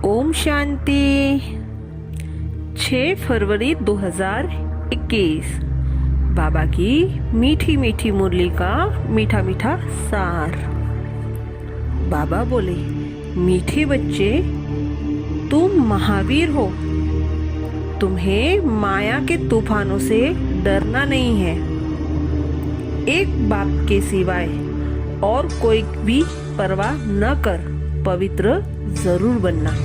ओम शांति। 6 फरवरी 2021 बाबा की मीठी मीठी मुरली का मीठा मीठा सार। बाबा बोले, मीठे बच्चे, तुम महावीर हो। तुम्हें माया के तूफानों से डरना नहीं है। एक बाप के सिवाय और कोई भी परवाह न कर पवित्र जरूर बनना।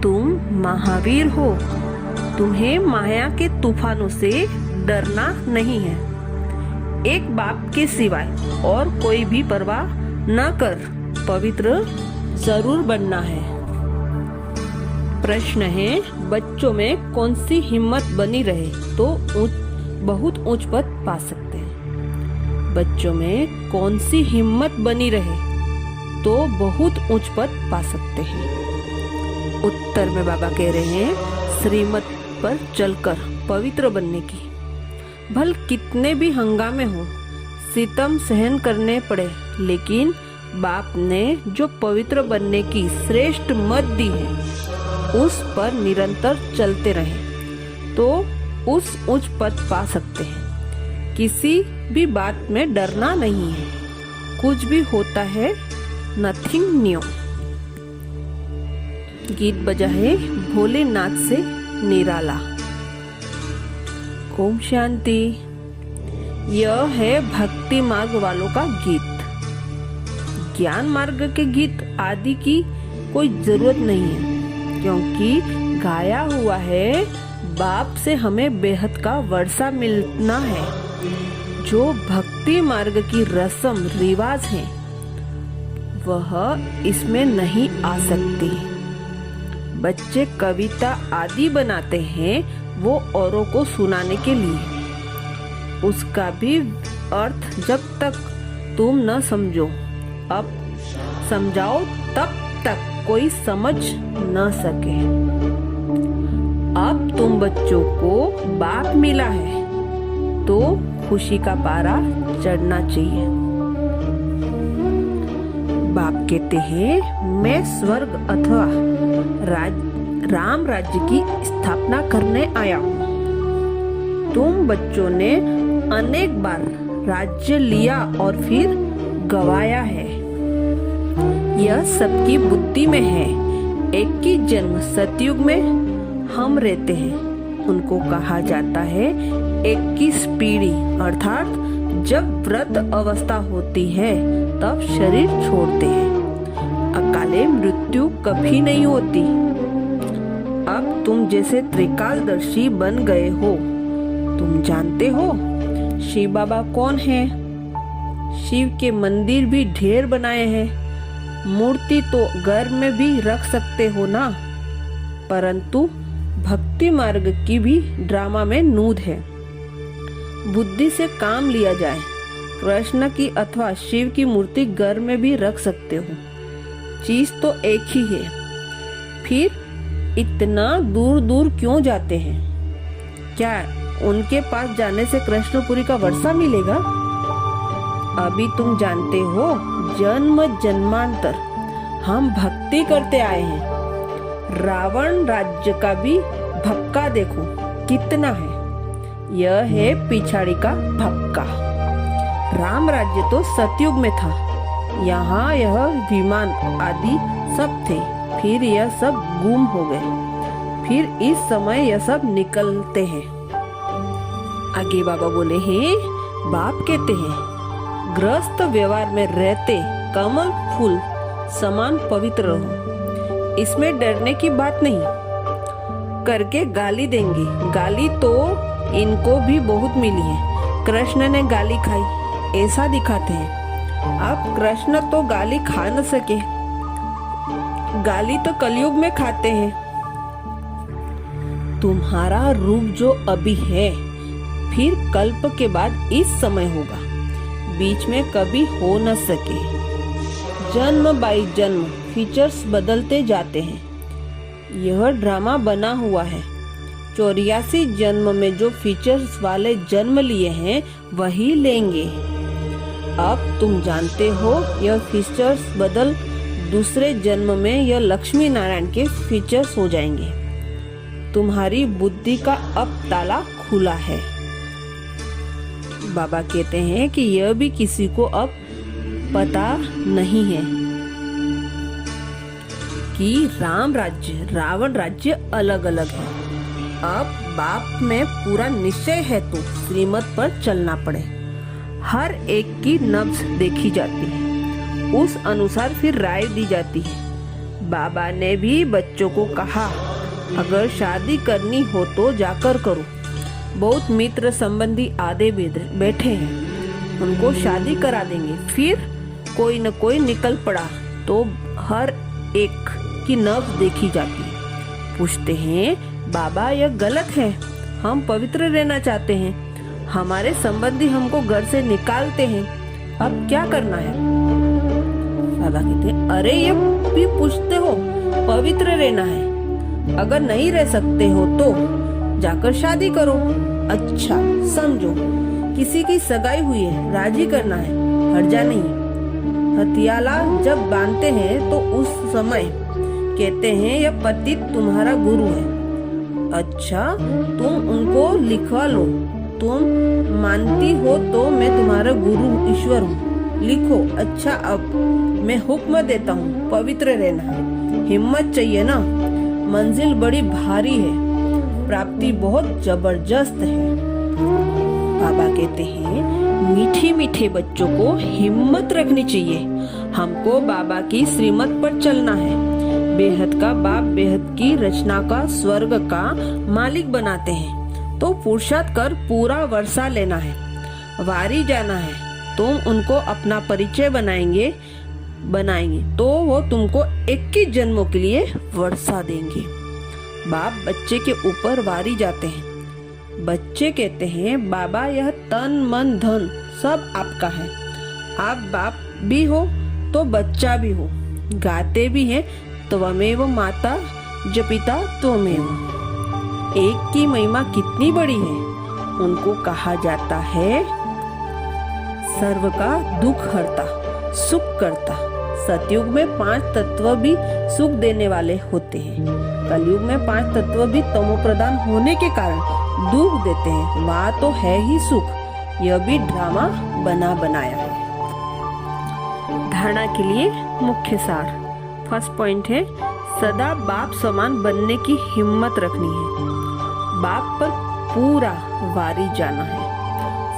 तुम महावीर हो। तुम्हें माया के तूफानों से डरना नहीं है। एक बाप के सिवाय और कोई भी परवाह न कर पवित्र जरूर बनना है। प्रश्न है, बच्चों में कौन सी हिम्मत बनी रहे तो बहुत ऊंच पद पा सकते हैं। बच्चों में कौन सी हिम्मत बनी रहे तो बहुत ऊंच पद पा सकते हैं। उत्तर में बाबा कह रहे हैं, श्रीमत पर चलकर पवित्र बनने की। भल कितने भी हंगामे हो, सितम सहन करने पड़े, लेकिन बाप ने जो पवित्र बनने की श्रेष्ठ मत दी है उस पर निरंतर चलते रहे तो उस उच्च पद पा सकते हैं। किसी भी बात में डरना नहीं है। कुछ भी होता है, नथिंग न्यू। गीत बजा है भोलेनाथ से निराला। ओम शांति। यह है भक्ति मार्ग वालों का गीत। ज्ञान मार्ग के गीत आदि की कोई जरूरत नहीं है, क्योंकि गाया हुआ है बाप से हमें बेहद का वर्षा मिलना है। जो भक्ति मार्ग की रस्म रिवाज है वह इसमें नहीं आ सकती। बच्चे कविता आदि बनाते हैं वो औरों को सुनाने के लिए। उसका भी अर्थ जब तक तुम न समझो, अब समझाओ तब तक कोई समझ न सके। अब तुम बच्चों को बाप मिला है तो खुशी का पारा चढ़ना चाहिए। बाप कहते हैं, मैं स्वर्ग अथवा राम राज्य की स्थापना करने आया हूँ। तुम बच्चों ने अनेक बार राज्य लिया और फिर गवाया है। यह सबकी बुद्धि में है। एक ही जन्म सतयुग में हम रहते हैं। उनको कहा जाता है 21 पीढ़ी, अर्थात जब व्रत अवस्था होती है तब शरीर छोड़ते हैं। अकाले मृत्यु कभी नहीं होती। अब तुम जैसे त्रिकालदर्शी बन गए हो। तुम जानते हो शिव बाबा कौन है? शिव के मंदिर भी ढेर बनाए हैं। मूर्ति तो घर में भी रख सकते हो ना, परंतु भक्ति मार्ग की भी ड्रामा में नूद है। बुद्धि से काम लिया जाए। कृष्ण की अथवा शिव की मूर्ति घर में भी रख सकते हो। चीज तो एक ही है। फिर इतना दूर दूर क्यों जाते हैं? क्या उनके पास जाने से कृष्णपुरी का वर्षा मिलेगा? अभी तुम जानते हो, जन्म जन्मांतर हम भक्ति करते आए हैं। रावण राज्य का भी भक्का देखो कितना है। यह है पिछाड़ी का भक्का। राम राज्य तो सतयुग में था। यहाँ यह विमान आदि सब थे, फिर यह सब गुम हो गए। फिर इस समय यह सब निकलते हैं। आगे बाबा बोले हैं, बाप कहते हैं, गृहस्थ व्यवहार में रहते कमल फूल समान पवित्र रहो। इसमें डरने की बात नहीं। करके गाली देंगे। गाली तो इनको भी बहुत मिली है। कृष्ण ने गाली खाई ऐसा दिखाते हैं। अब कृष्ण तो गाली खा न सके। गाली तो कलयुग में खाते हैं। तुम्हारा रूप जो अभी है, फिर कल्प के बाद इस समय होगा। बीच में कभी हो न सके। जन्म बाई जन्म फीचर्स बदलते जाते हैं। यह ड्रामा बना हुआ है। 84 जन्म में जो फीचर्स वाले जन्म लिए हैं वही लेंगे। अब तुम जानते हो यह फीचर्स बदल दूसरे जन्म में यह लक्ष्मी नारायण के फीचर्स हो जाएंगे। तुम्हारी बुद्धि का अब ताला खुला है। बाबा कहते हैं कि यह भी किसी को अब पता नहीं है कि राम राज्य रावण राज्य अलग अलग है। अब बाप में पूरा निश्चय है तो श्रीमत पर चलना पड़े। हर एक की नब्ज देखी जाती है, उस अनुसार फिर राय दी जाती है। बाबा ने भी बच्चों को कहा, अगर शादी करनी हो तो जाकर करो। बहुत मित्र संबंधी आधे बैठे हैं, उनको शादी करा देंगे। फिर कोई न कोई निकल पड़ा तो हर एक की नब्ज देखी जाती है। पूछते हैं, बाबा यह गलत है, हम पवित्र रहना चाहते हैं, हमारे संबंधी हमको घर से निकालते हैं, अब क्या करना है? बाबा कहते हैं, अरे ये भी पूछते हो, पवित्र रहना है, अगर नहीं रह सकते हो तो जाकर शादी करो। अच्छा समझो, किसी की सगाई हुई है, राजी करना है, हर्जा नहीं। हथियाला जब बांधते हैं तो उस समय कहते हैं यह पति तुम्हारा गुरु है। अच्छा तुम उनको लिखवा लो, तुम मानती हो तो मैं तुम्हारा गुरु ईश्वर हूँ, लिखो। अच्छा अब मैं हुक्म देता हूँ, पवित्र रहना है, हिम्मत चाहिए ना, मंजिल बड़ी भारी है, प्राप्ति बहुत जबरदस्त है। बाबा कहते हैं मीठे मीठे बच्चों को हिम्मत रखनी चाहिए, हमको बाबा की श्रीमत पर चलना है। बेहद का बाप बेहद की रचना का स्वर्ग का मालिक बनाते हैं तो पुरुषार्थ कर पूरा वर्षा लेना है, वारी जाना है। तुम उनको अपना परिचय बनाएंगे तो वो तुमको 21 जन्मों के लिए वर्षा देंगे। बाप बच्चे के ऊपर वारी जाते हैं। बच्चे कहते हैं, बाबा यह तन मन धन सब आपका है, आप बाप भी हो तो बच्चा भी हो, गाते भी हैं, त्वमेव माता जपिता त्वमेव। एक की महिमा कितनी बड़ी है। उनको कहा जाता है सर्व का दुख हरता, सुख करता। सतयुग में 5 तत्व भी सुख देने वाले होते हैं, कलयुग में 5 तत्व भी तमो प्रधान होने के कारण दुख देते हैं। वहाँ तो है ही सुख, यह भी ड्रामा बना बनाया है। धारणा के लिए मुख्य सार। फर्स्ट पॉइंट है, सदा बाप समान बनने की हिम्मत रखनी है, बाप पर पूरा वारी जाना है।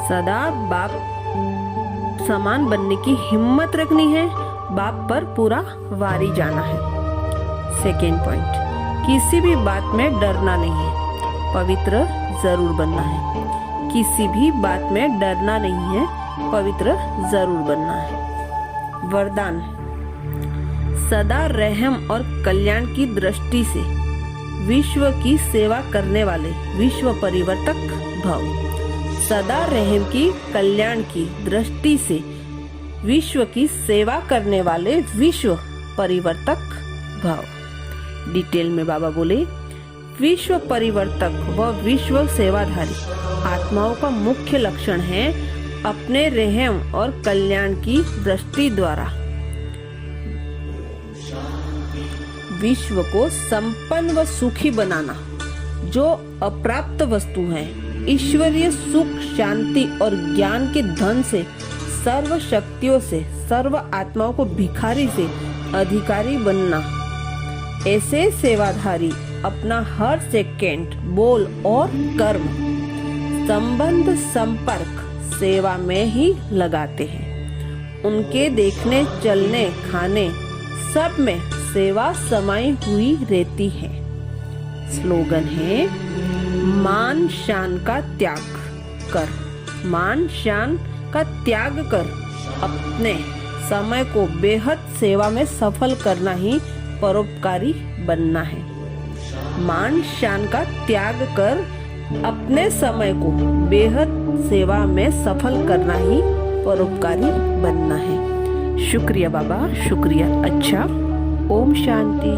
सदा बाप समान बनने की हिम्मत रखनी है, बाप पर पूरा वारी जाना है। सेकेंड पॉइंट, किसी भी बात में डरना नहीं है, पवित्र जरूर बनना है। किसी भी बात में डरना नहीं है, पवित्र जरूर बनना है। वरदान, सदा रहम और कल्याण की दृष्टि से विश्व की सेवा करने वाले विश्व परिवर्तक भव। सदा रहम की कल्याण की दृष्टि से विश्व की सेवा करने वाले विश्व परिवर्तक भव। डिटेल में बाबा बोले, विश्व परिवर्तक व विश्व सेवाधारी आत्माओं का मुख्य लक्षण है अपने रहम और कल्याण की दृष्टि द्वारा विश्व को संपन्न व सुखी बनाना। जो अप्राप्त वस्तु है, ईश्वरीय सुख, शांति और ज्ञान के धन से, सर्व शक्तियों से, सर्व आत्माओं को भिखारी से अधिकारी बनना। ऐसे सेवाधारी अपना हर सेकेंड, बोल और कर्म, संबंध, संपर्क सेवा में ही लगाते हैं। उनके देखने, चलने, खाने सब में सेवा समाई हुई रहती है। स्लोगन है, मान शान का त्याग कर, मान शान का त्याग कर अपने समय को बेहद सेवा में सफल करना ही परोपकारी बनना है। मान शान का त्याग कर अपने समय को बेहद सेवा में सफल करना ही परोपकारी बनना है। शुक्रिया बाबा, शुक्रिया। अच्छा, ओम शांति।